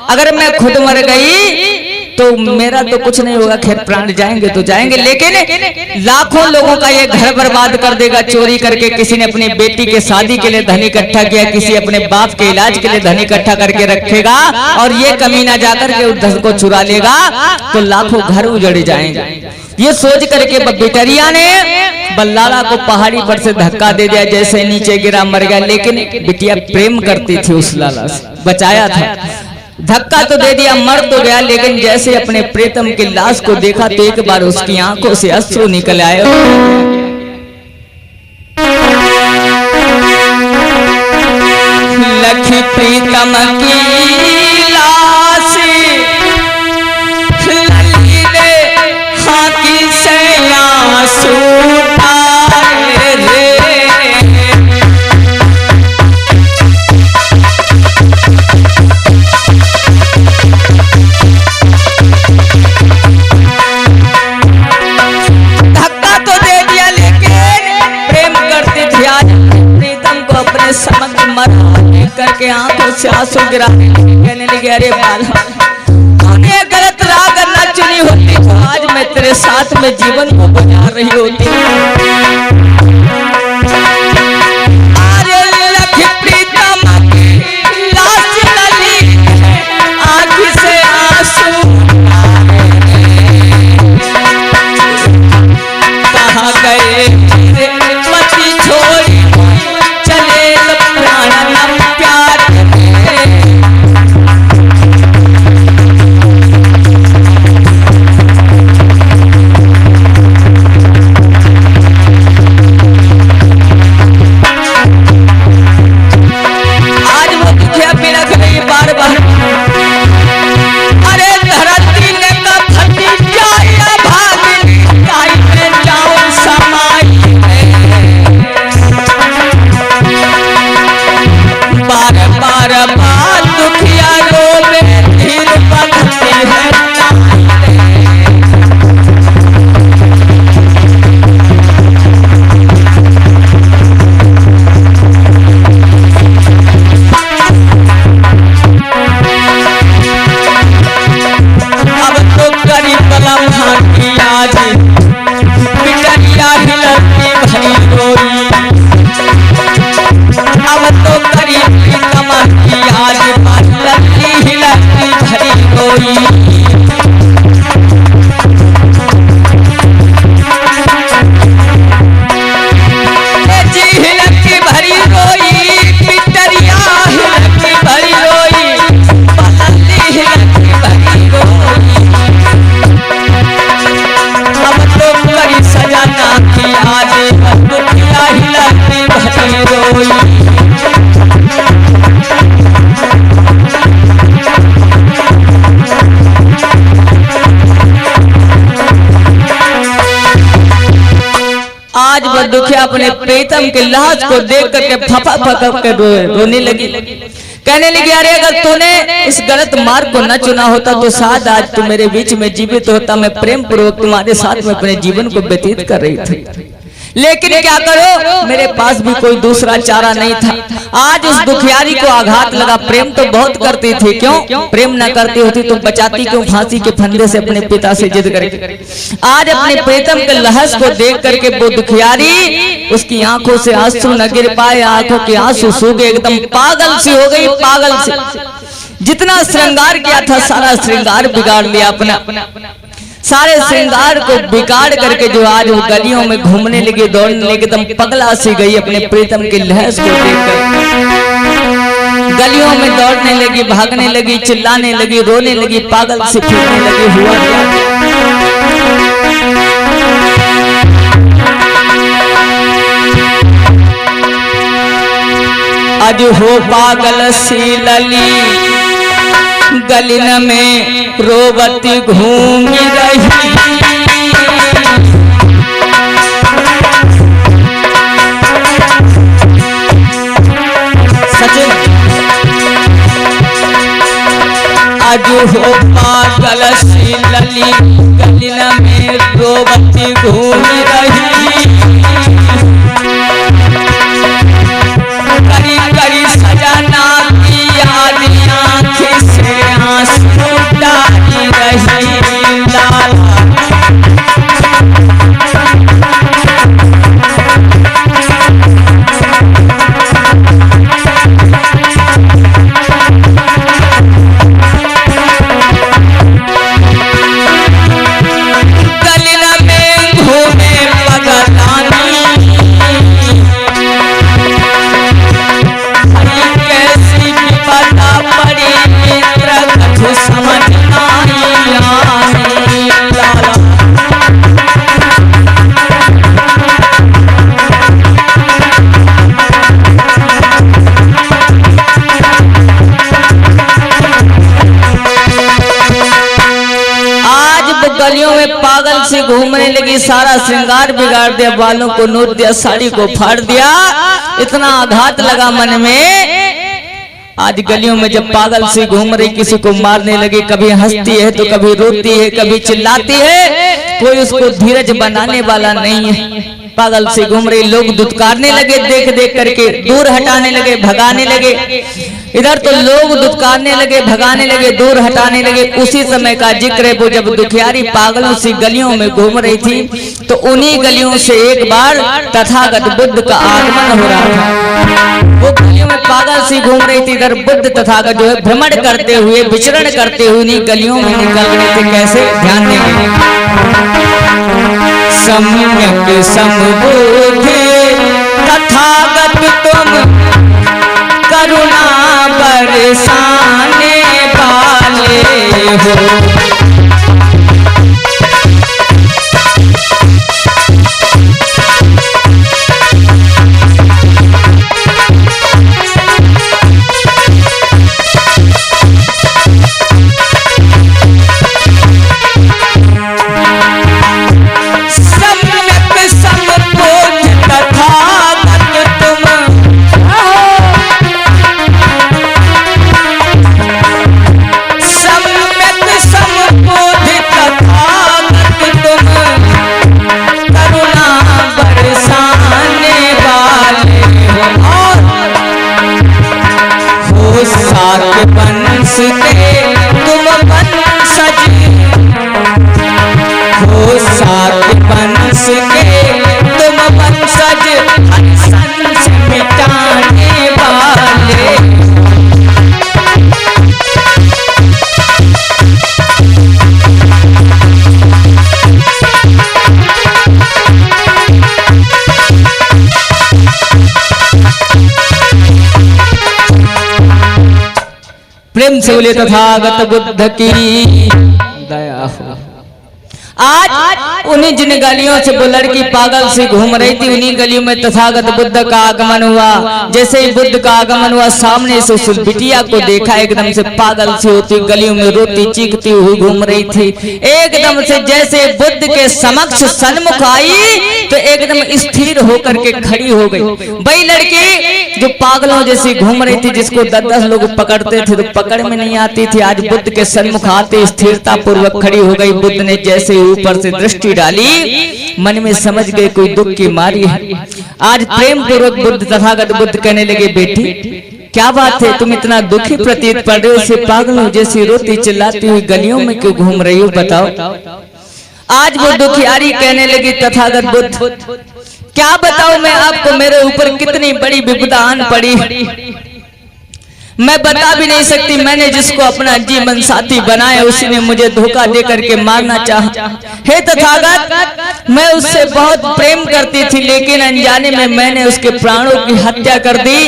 अगर मैं खुद मर गई तो मेरा तो कुछ नहीं होगा, खैर प्राण जाएंगे तो जाएंगे, लेकिन लाखों लोगों का ये घर बर्बाद कर देगा। चोरी करके किसी ने अपनी बेटी के शादी के लिए धन इकट्ठा किया, किसी अपने बाप के इलाज के लिए धन इकट्ठा करके रखेगा, और ये कमीना जाकर के उस धन को चुरा लेगा तो लाखों घर उजड़ जाएंगे। ये सोच करके बिटरिया ने बल्लाला को पहाड़ी पर से धक्का दे दिया, जैसे नीचे गिरा मर गया। लेकिन बिटिया प्रेम करती थी उस लाला से, बचाया था। धक्का तो दे दिया, मर तो गया, लेकिन जैसे अपने प्रीतम की लाश को देखा तो एक बार उसकी आंखों से अश्रु निकल आए। लखी प्रीतम की लाश लली ने हाथी से आंसू ढाले रे। समझ मर करके आंखों से आंसू गिरा, कहने लगे अरे बाला, तूने गलत राह करना चुनी होती तो आज मैं तेरे साथ में जीवन को गुजार रही होती। अरे लखी प्रीतम की लाश लली आँख से आंसू कहाँ गए पति छोड़ी चले तो प्राण प्यार। आज वो दुखिया बिलख रही बार बार, अरे धरती ने कफनी जाया भागी काई में जाऊं समाई। बार बार बात दुखिया रोवे धीर बंधती है। अब तो करी कलम हाथी आज बिटरिया हिलती भई रोई। अब तो करी प्रीतम की आज लती हिलती भरी रोई। जी हिलती भरी रोई, बिटरिया हिलती भरी रोई, लती हिलती भरी रोई। अब तो करी सजना की आज दुखिया हिलती भरी रोई। आज वह दुखिया अपने प्रीतम के लाश को देख करके फपा फपा कर रोने लगी, कहने लगी अरे अगर तूने इस गलत मार्ग को न चुना होता तो शायद आज तू मेरे बीच में जीवित होता। मैं प्रेम पूर्वक तुम्हारे साथ में अपने जीवन को व्यतीत कर रही थी, लेकिन क्या करो मेरे पास भी कोई दूसरा चारा नहीं था। आज उस दुखियारी को आघात लगा। प्रेम तो बहुत करती थी, क्यों प्रेम न करती होती तो बचाती क्यों फांसी के फंदे से अपने पिता से जिद करके। आज अपने प्रीतम के लहस को देख करके वो दुखियारी उसकी आंखों से आंसू न गिर पाए, आंखों के आंसू सूखे, एकदम पागल सी हो गई, पागल सी। जितना श्रृंगार किया था सारा श्रृंगार बिगाड़ लिया अपना, सारे श्रृंगार को बिगाड़ करके जो आज वो गलियों में घूमने लगी, दौड़ने लगी, एकदम पगला सी गई। अपने प्रीतम के लहस को देखकर गलियों में दौड़ने लगी, भागने लगी, चिल्लाने लगी, रोने लगी, पागल से फिरने लगी। हुआ आज हो पागल सी लली गलिन में रोवती घूम रही। आज हो पागल सी लली गलिन में रोवती घूम रही, करी करी सजना की याद आँखों से आंसू डाली रही। लाला गलियों में पागल से घूमने लगी, सारा श्रृंगार बिगाड़ दिया, बालों को नोच दिया, साड़ी को फाड़ दिया, इतना आघात लगा मन में। आज गलियों में जब पागल से घूम रही, किसी को मारने लगी, कभी हंसती है तो कभी रोती है, कभी चिल्लाती है, कोई उसको धीरज बनाने वाला नहीं है। पागल से घूम रही, लोग दुत्कारने लगे, देख देख करके दूर हटाने लगे, भगाने लगे। इधर तो लोग दुत्कारने लगे, भगाने लगे, दूर हटाने लगे। उसी समय का जिक्र है, वो जब दुखियारी पागलों से गलियों में घूम रही थी, तो उन्हीं गलियों से एक बार तथागत बुद्ध का आगमन हो रहा था। वो गलियों में पागल से घूम रही थी, इधर बुद्ध तथागत जो है भ्रमण करते हुए, विचरण करते हुए उन्हीं गलियों में निकल रहे थे। कैसे? ध्यान देंगे। सम्यक समबुद्धि तथागत तुम करुणा बरसाने वाले हो। प्रेम से बोले तथागत बुद्ध की दया हो। आज उन्हीं जिन गलियों से वो लड़की पागल से घूम रही थी, उन्हीं गलियों में तथागत बुद्ध का आगमन हुआ। जैसे ही बुद्ध का आगमन हुआ, सामने से उस बिटिया को देखा, एकदम से पागल से होती गलियों में रोती चीखती हुई घूम रही थी। एकदम से जैसे बुद्ध के समक्ष सन्मुख आई तो एकदम स्थिर होकर के खड़ी हो गई। वही लड़की जो पागलों जैसी घूम रही थी, जिसको 10-10 लोग पकड़ते थे तो पकड़ में नहीं आती थी, आज बुद्ध के सन्मुख आते स्थिरता पूर्वक खड़ी हो गई। बुद्ध ने जैसे ऊपर से दृष्टि डाली, मन में समझ गए कोई दुख की मारी है। आज प्रेम पूर्वक बुद्ध तथागत बुद्ध कहने लगे, बेटी क्या बात है, तुम इतना दुखी प्रतीत पड़ रहे हो, से पागलों जैसी रोती चिल्लाती हुई गलियों में क्यों घूम रही हो, बताओ। आज वो दुखियारी कहने लगी, तथागत बुद्ध क्या बताऊं मैं आपको, मेरे ऊपर कितनी बड़ी विपदा आन पड़ी, मैं बता भी नहीं सकती। मैंने जिसको अपना जीवन साथी बनाया, उसी ने मुझे धोखा दे करके मारना चाहा। हे तथागत, मैं उससे बहुत प्रेम करती थी, लेकिन अनजाने में मैंने उसके प्राणों की हत्या कर दी।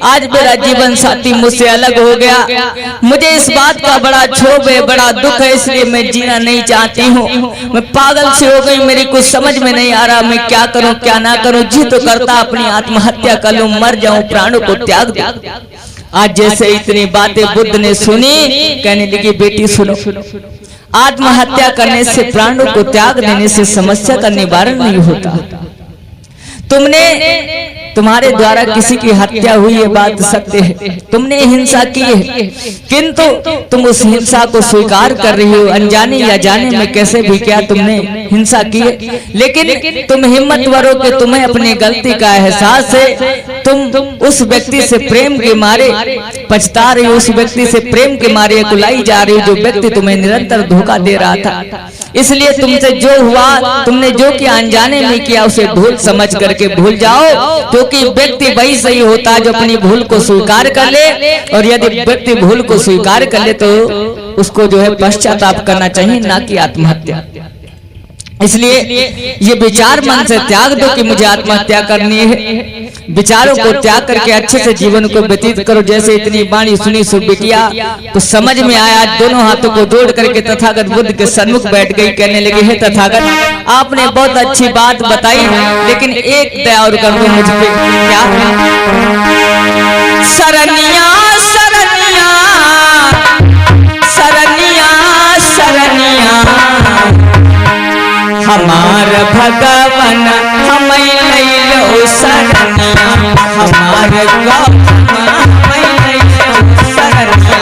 आज मेरा जीवन साथी मुझसे अलग हो गया, मुझे इस बात का बड़ा क्षोभ है, बड़ा दुख है, इसलिए मैं जीना नहीं चाहती हूँ। मैं पागल से हो गई, मेरी कुछ समझ में नहीं आ रहा, मैं क्या करूँ क्या ना करूँ। जी तो करता अपनी आत्महत्या कर लूं, मर जाऊं, प्राणों को त्याग दूं। आज जैसे इतनी बातें बुद्ध ने सुनी, कहने लगी, बेटी सुनो, आत्महत्या करने से, प्राणों को त्याग देने से समस्या का निवारण नहीं होता। तुमने तुम्हारे द्वारा किसी की हत्या हुई है, बात सत्य है, तुमने हिंसा की है, किंतु तुम उस हिंसा को स्वीकार कर रही हो। अनजाने या जाने में कैसे भी क्या तुमने हिंसा की है, लेकिन तुम हिम्मतवर हो कि तुम्हें अपनी गलती का एहसास है। तुम उस व्यक्ति से प्रेम के मारे पछता रही हो, उस व्यक्ति से प्रेम के मारे कुलाई जा रही हो जो व्यक्ति तुम्हें निरंतर धोखा दे रहा था। इसलिए तुमसे जो हुआ, तुमने जो किया अनजाने में किया, उसे भूल समझ करके भूल जाओ, क्योंकि व्यक्ति वही सही होता है जो अपनी भूल को स्वीकार कर ले। और यदि व्यक्ति भूल को स्वीकार कर ले तो उसको जो है पश्चाताप करना चाहिए, ना कि आत्महत्या। इसलिए ये विचार मन से त्याग दो कि मुझे आत्महत्या करनी है। विचारों को त्याग करके अच्छे से जीवन को व्यतीत करो। जैसे इतनी वाणी सुनी सो बिटिया तो समझ में आया, दोनों हाथों को जोड़ करके तथागत बुद्ध के सन्मुख बैठ गई, कहने लगी, हे तथागत, आपने बहुत अच्छी बात बताई, लेकिन एक दया और कर दो मुझ पे। क्या? शरनिया शरनिया शरनिया शरनिया हमार भगवन हमें लैलो शरनिया, हमार गौतम हमें लैलो शरनिया।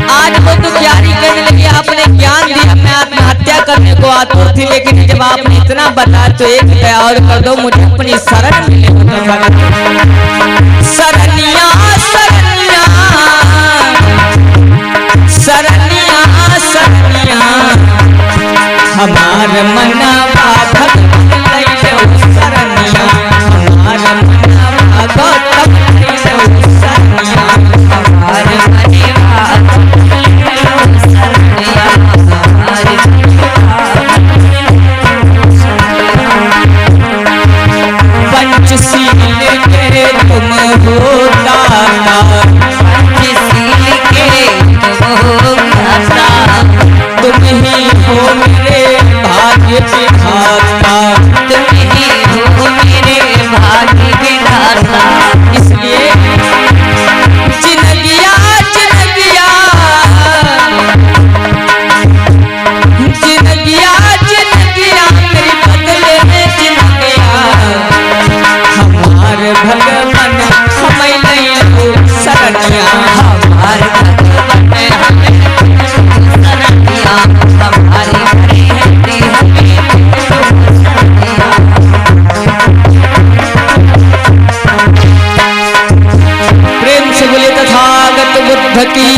आज वो तो प्यारी कहने लगी, आपने ज्ञान दिया, मैं आत्महत्या करने को आतुर थी, लेकिन जब आपने इतना बताया तो एक दया और कर दो, मुझे अपनी शरण मिले। शरनिया शरनिया शरनिया शरनिया हमार मनवा भगवन लैलो शरनिया, हमार मनवा गौतम लैलो शरनिया, हमार मनवा लैलो शरनिया, हमार पंचशील के तुम हो दाता, पंचशील के तुम हो दाता, तुम ही हो मेरे भाग्य विधाता, तुम ही हो मेरे भाग्य विधाता। इसलिए जिंदगिया जिंदगिया जिंदगिया जिंदगिया मेरे बदले में जिंदगिया, हमार भगवन हमें लैलो शरनिया, हमार भगवन हमें लैलो शरनिया, हमारी हरि हरि प्रेम से बोले तथागत बुद्ध की।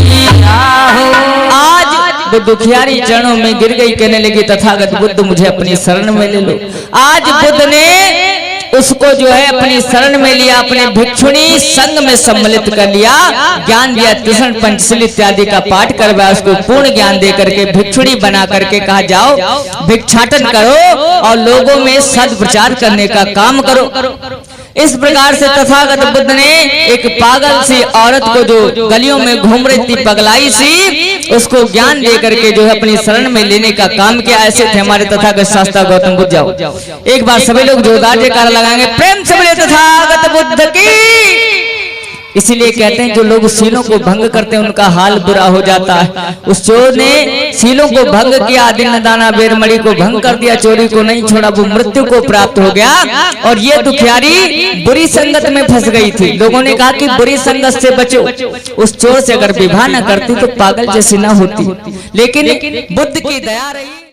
आज वो दुखियारी चरणों में गिर गई, कहने लगी, तथागत बुद्ध मुझे अपनी शरण में ले लो। आज बुद्ध ने उसको जो है अपनी शरण में लिया, अपने भिक्षुणी संग में सम्मिलित कर लिया, ज्ञान दिया, त्रिशरण पंचशील इत्यादि का पाठ करवाया, उसको पूर्ण ज्ञान दे करके भिक्षुणी बना करके कहा, जाओ भिक्षाटन करो और लोगों में सद्प्रचार करने का काम करो। इस प्रकार से तथागत बुद्ध ने एक पागल सी औरत को जो गलियों में घूम रही थी, पगलाई सी, उसको ज्ञान दे करके जो है अपनी शरण में लेने का काम किया। ऐसे थे हमारे तथागत शास्त्रा गौतम बुद्ध। जाओ एक बार सभी लोग जोरदार जयकारा लगाएंगे, प्रेम से बोले तथागत बुद्ध की। इसीलिए कहते हैं जो लोग शीलों को भंग करते हैं उनका हाल बुरा हो जाता है। उस चोर ने शीलों को भंग किया, दिन दाना बेरमड़ी को भंग कर दिया, चोरी को नहीं छोड़ा, वो मृत्यु को प्राप्त हो गया। और ये दुखियारी बुरी संगत में फंस गई थी। लोगों ने कहा कि बुरी संगत से बचो, उस चोर से अगर विवाह न करती तो पागल जैसी न होती, लेकिन बुद्ध की दया रही।